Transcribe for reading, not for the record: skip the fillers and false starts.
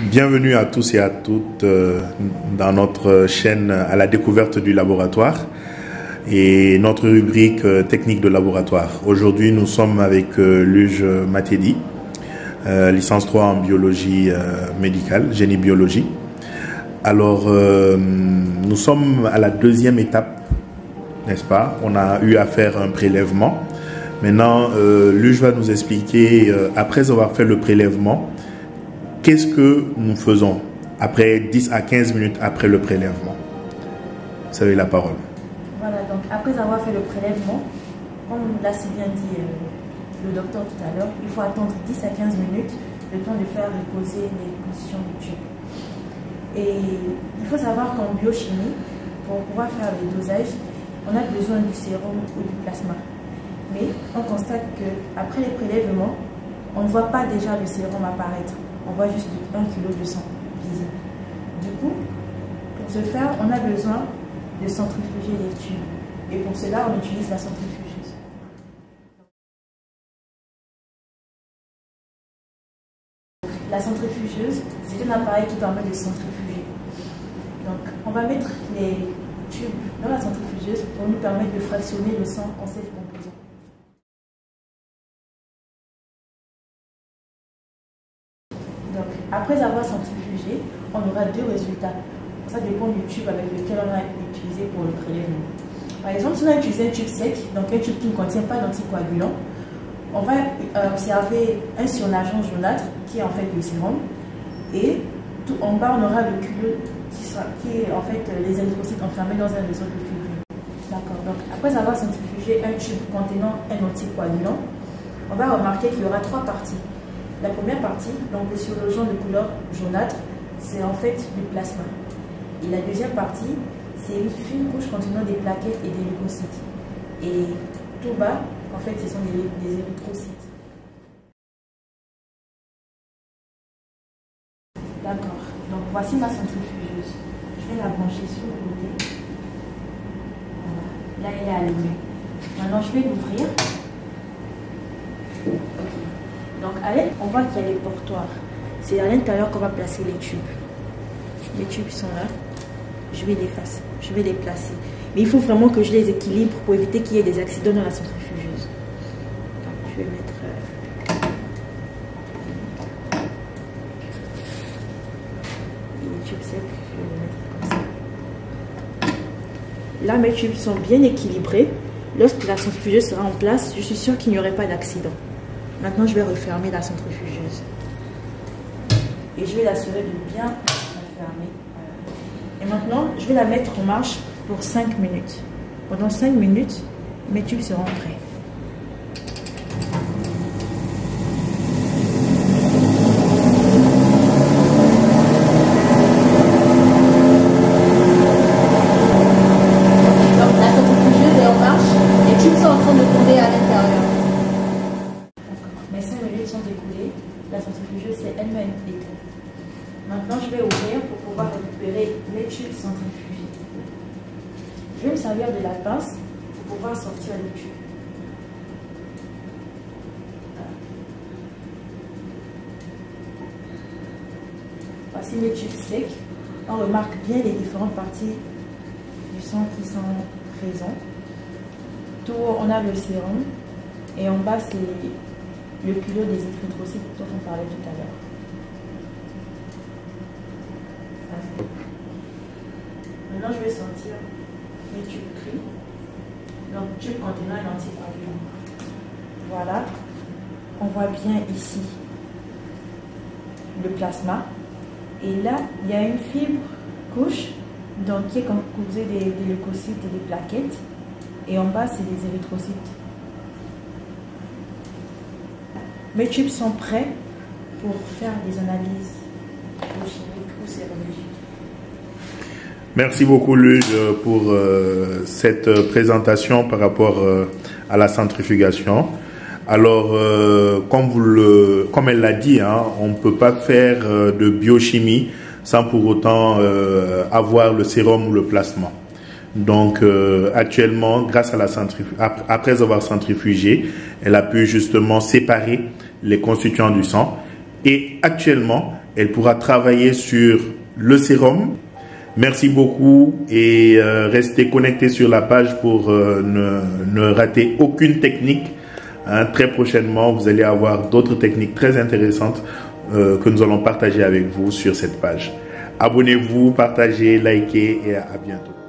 Bienvenue à tous et à toutes dans notre chaîne à la découverte du laboratoire et notre rubrique technique de laboratoire. Aujourd'hui, nous sommes avec Luge Matédi, licence 3 en biologie médicale, génie biologie. Alors, nous sommes à la deuxième étape, n'est-ce pas? On a eu à faire un prélèvement. Maintenant, Luge va nous expliquer, après avoir fait le prélèvement, qu'est-ce que nous faisons après 10 à 15 minutes après le prélèvement. Vous avez la parole. Voilà, donc après avoir fait le prélèvement, comme l'a si bien dit le docteur tout à l'heure, il faut attendre 10 à 15 minutes, le temps de faire reposer les positions du tube. Et il faut savoir qu'en biochimie, pour pouvoir faire le dosage, on a besoin du sérum ou du plasma. Mais on constate qu'après les prélèvements, on ne voit pas déjà le sérum apparaître. On voit juste 1 kg de sang visible. Du coup, pour ce faire, on a besoin de centrifuger les tubes. Et pour cela, on utilise la centrifugeuse. La centrifugeuse, c'est un appareil qui permet de centrifuger. Donc, on va mettre les tubes dans la centrifugeuse pour nous permettre de fractionner le sang en 7 composants. Donc, après avoir centrifugé, on aura deux résultats. Ça dépend du tube avec lequel on a utilisé pour le prélèvement. Par exemple, si on a utilisé un tube sec, donc un tube qui ne contient pas d'anticoagulant, on va observer un surnageant jaunâtre qui est en fait le sérum. Et tout en bas, on aura le culot qui est en fait les érythrocytes enfermés dans un réseau de fibrine. D'accord. Donc, après avoir centrifugé un tube contenant un anticoagulant, on va remarquer qu'il y aura trois parties. La première partie, donc le surnageant de couleur jaunâtre, c'est en fait du plasma. Et la deuxième partie, c'est une fine couche contenant des plaquettes et des leucocytes. Et tout bas, en fait, ce sont des érythrocytes. D'accord. Donc voici ma centrifugeuse. Je vais la brancher sur le côté. Voilà. Là, elle est allumée. Maintenant, je vais l'ouvrir. Donc, on voit qu'il y a les portoirs. C'est à l'intérieur qu'on va placer les tubes. Les tubes sont là. Je vais les placer. Mais il faut vraiment que je les équilibre pour éviter qu'il y ait des accidents dans la centrifugeuse. Donc, je vais mettre... les tubes secs, je vais les mettre comme ça. Là, mes tubes sont bien équilibrés. Lorsque la centrifugeuse sera en place, je suis sûre qu'il n'y aurait pas d'accident. Maintenant, je vais refermer la centrifugeuse. Et je vais l'assurer de bien la fermer. Et maintenant, je vais la mettre en marche pour 5 minutes. Pendant 5 minutes, mes tubes seront prêts. Donc, la centrifugeuse est en marche. Les tubes sont en train de tomber à l'intérieur. Mes 5 minutes sont écoulées, la centrifugeuse s'est elle-même éteinte. Maintenant, je vais ouvrir pour pouvoir récupérer les tubes centrifugés. Je vais me servir de la pince pour pouvoir sortir les tubes. Voici les tubes secs. On remarque bien les différentes parties du sang qui sont présentes. Tout haut, on a le sérum et en bas, c'est le culot des érythrocytes dont on parlait tout à l'heure. Maintenant, je vais sortir les tubes gris. Donc, tube contenant un anticoagulant. Voilà. On voit bien ici le plasma. Et là, il y a une fibre couche donc, qui est composée des leucocytes et des plaquettes. Et en bas, c'est les érythrocytes. Mes tubes sont prêts pour faire des analyses biochimiques ou sérologiques. Merci beaucoup, Luge, pour cette présentation par rapport à la centrifugation. Alors, comme elle l'a dit, hein, on ne peut pas faire de biochimie sans pour autant avoir le sérum ou le plasma. Donc, actuellement, grâce à la après avoir centrifugé, elle a pu justement séparer les constituants du sang. Et actuellement, Elle pourra travailler sur le sérum. Merci beaucoup et restez connectés sur la page pour ne rater aucune technique. Très prochainement, vous allez avoir d'autres techniques très intéressantes que nous allons partager avec vous sur cette page. Abonnez-vous, partagez, likez et à bientôt.